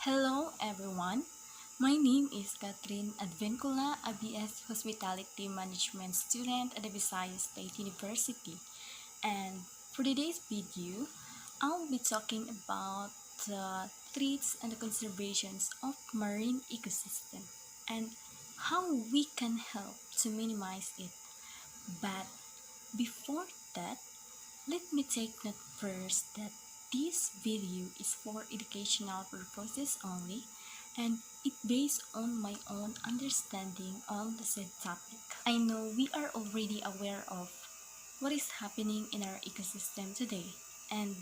Hello everyone, my name is Kathryn Advincula, a BS Hospitality Management student at the Visayas State University. And for today's video, I'll be talking about the threats and the conservations of marine ecosystem and how we can help to minimize it. But before that, let me take note first that this video is for educational purposes only and it based on my own understanding on the said topic. I know we are already aware of what is happening in our ecosystem today and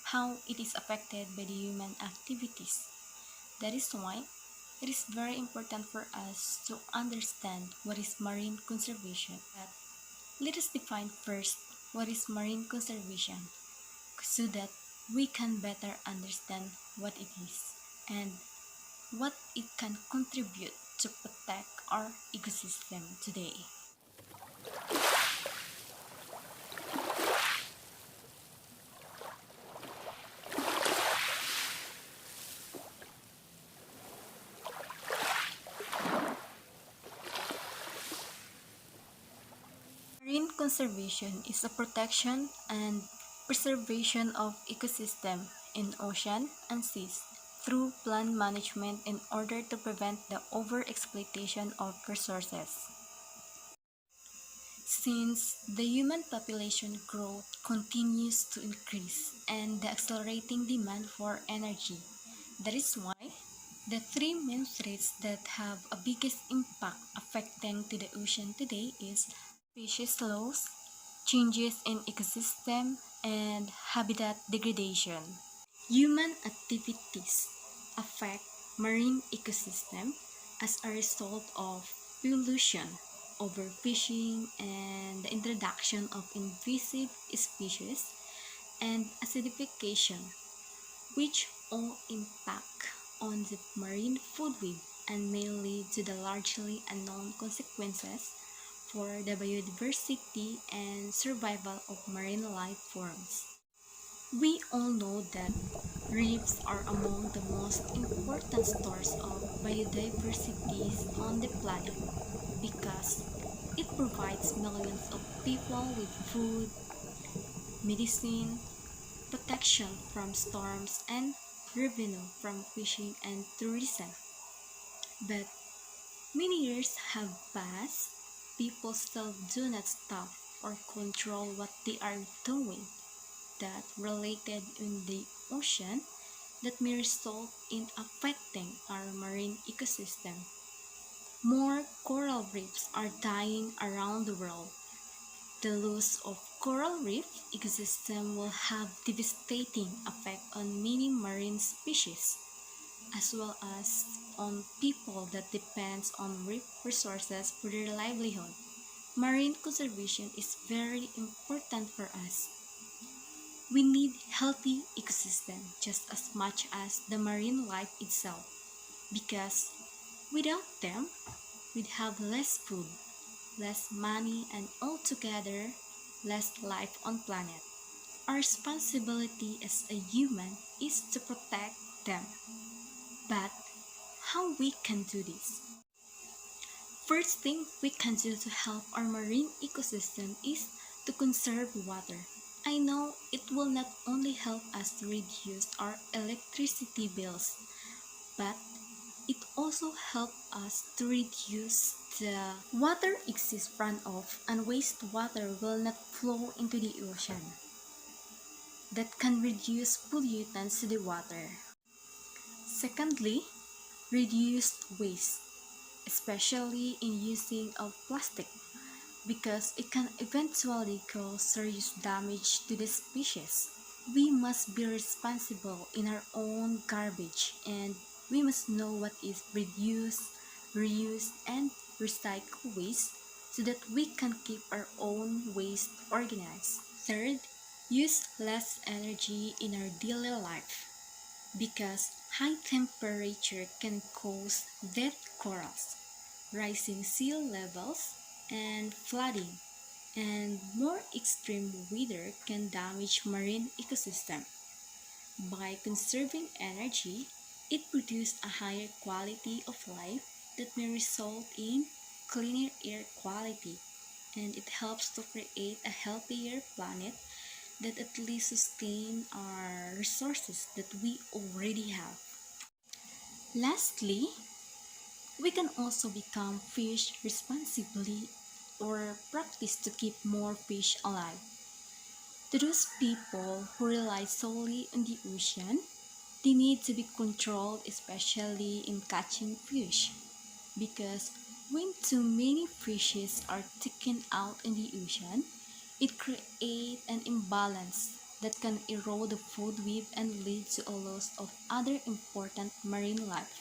how it is affected by the human activities. That is why it is very important for us to understand what is marine conservation. But let us define first what is marine conservation so that we can better understand what it is and what it can contribute to protect our ecosystem today. Marine conservation is the protection and preservation of ecosystem in ocean and seas through plan management in order to prevent the overexploitation of resources. Since the human population growth continues to increase and the accelerating demand for energy, that is why the three main threats that have a biggest impact affecting to the ocean today is species loss, changes in ecosystem, and habitat degradation. Human activities affect marine ecosystem as a result of pollution, overfishing, and the introduction of invasive species and acidification, which all impact on the marine food web and may lead to the largely unknown consequences for the biodiversity and survival of marine life forms. We all know that reefs are among the most important sources of biodiversity on the planet because it provides millions of people with food, medicine, protection from storms, and revenue from fishing and tourism. But many years have passed, people still do not stop or control what they are doing that related in the ocean that may result in affecting our marine ecosystem. More coral reefs are dying around the world. The loss of coral reef ecosystem will have devastating effect on many marine species as well as on people that depends on reef resources for their livelihood. Marine conservation is very important for us. We need healthy ecosystem just as much as the marine life itself because without them, we'd have less food, less money, and altogether less life on planet. Our responsibility as a human is to protect them. But how we can do this? First thing we can do to help our marine ecosystem is to conserve water. I know it will not only help us to reduce our electricity bills, but it also helps us to reduce the water excess runoff and wastewater will not flow into the ocean. That can reduce pollutants to the water. Secondly, reduce waste, especially in using of plastic, because it can eventually cause serious damage to the species. We must be responsible in our own garbage and we must know what is reduce, reuse, and recycle waste so that we can keep our own waste organized. Third, use less energy in our daily life because high temperature can cause dead corals, rising sea levels, and flooding, and more extreme weather can damage marine ecosystem. By conserving energy, It produces a higher quality of life that may result in cleaner air quality, and it helps to create a healthier planet that at least sustain our resources that we already have. Lastly, we can also become fish responsibly or practice to keep more fish alive. To those people who rely solely on the ocean, they need to be controlled, especially in catching fish, because when too many fishes are taken out in the ocean, it creates an imbalance that can erode the food web and lead to a loss of other important marine life,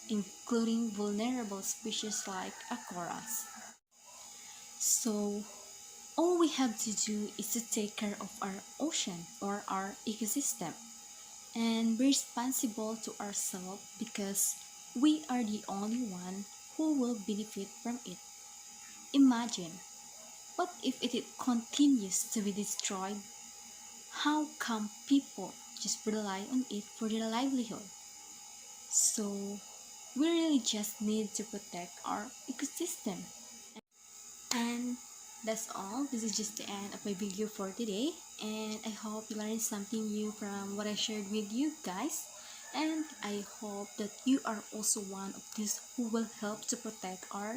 including vulnerable species like corals. So, all we have to do is to take care of our ocean or our ecosystem and be responsible to ourselves because we are the only one who will benefit from it. Imagine, what if it continues to be destroyed? How come people just rely on it for their livelihood? So, we really just need to protect our ecosystem. And that's all. This is just the end of my video for today. And I hope you learned something new from what I shared with you guys. And I hope that you are also one of these who will help to protect our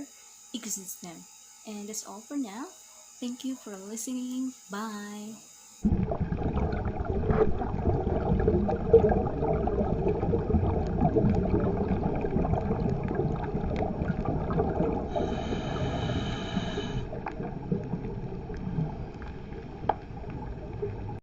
ecosystem. And that's all for now. Thank you for listening. Bye.